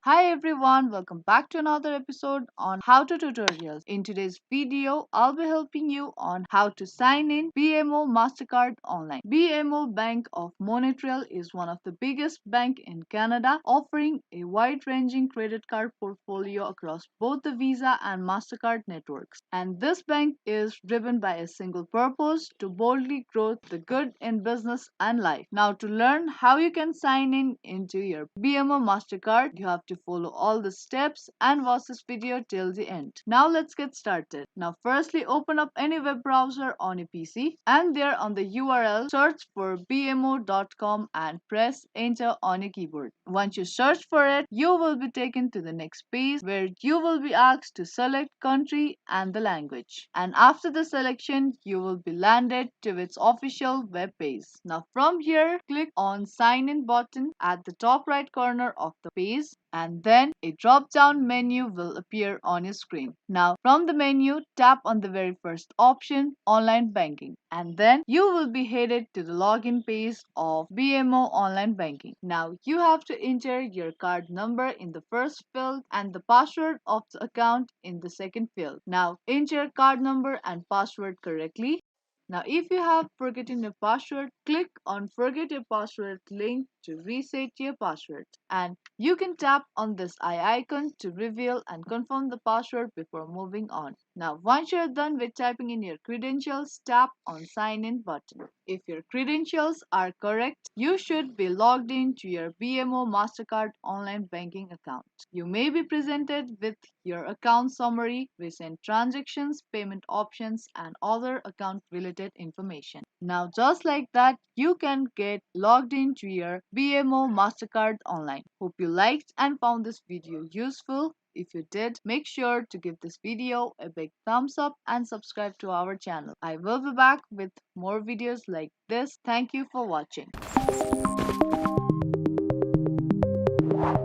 Hi everyone, welcome back to another episode on How to Tutorials. In today's video, I'll be helping you on how to sign in BMO Mastercard online. BMO Bank of Montreal is one of the biggest bank in Canada, offering a wide-ranging credit card portfolio across both the Visa and Mastercard networks. And this bank is driven by a single purpose to boldly grow the good in business and life. Now to learn how you can sign in into your BMO Mastercard, you have to follow all the steps and watch this video till the end. Now let's get started. Now firstly open up any web browser on your PC and there on the URL search for bmo.com and press enter on your keyboard. Once you search for it, you will be taken to the next page where you will be asked to select country and the language. And after the selection, you will be landed to its official web page. Now from here, click on sign in button at the top right corner of the page and then a drop down menu will appear on your screen. Now from the menu, tap on the very first option, online banking, and then you will be headed to the login page of BMO online banking. Now you have to enter your card number in the first field and the password of the account in the second field. Now enter card number and password correctly. Now, if you have forgotten your password, click on Forget Your Password link to reset your password. And you can tap on this eye icon to reveal and confirm the password before moving on. Now, once you're done with typing in your credentials, tap on Sign In button. If your credentials are correct, you should be logged in to your BMO Mastercard online banking account. You may be presented with your account summary, recent transactions, payment options, and other account related information. Now, just like that, you can get logged into your BMO Mastercard online. Hope you liked and found this video useful. If you did, make sure to give this video a big thumbs up and subscribe to our channel. I will be back with more videos like this. Thank you for watching.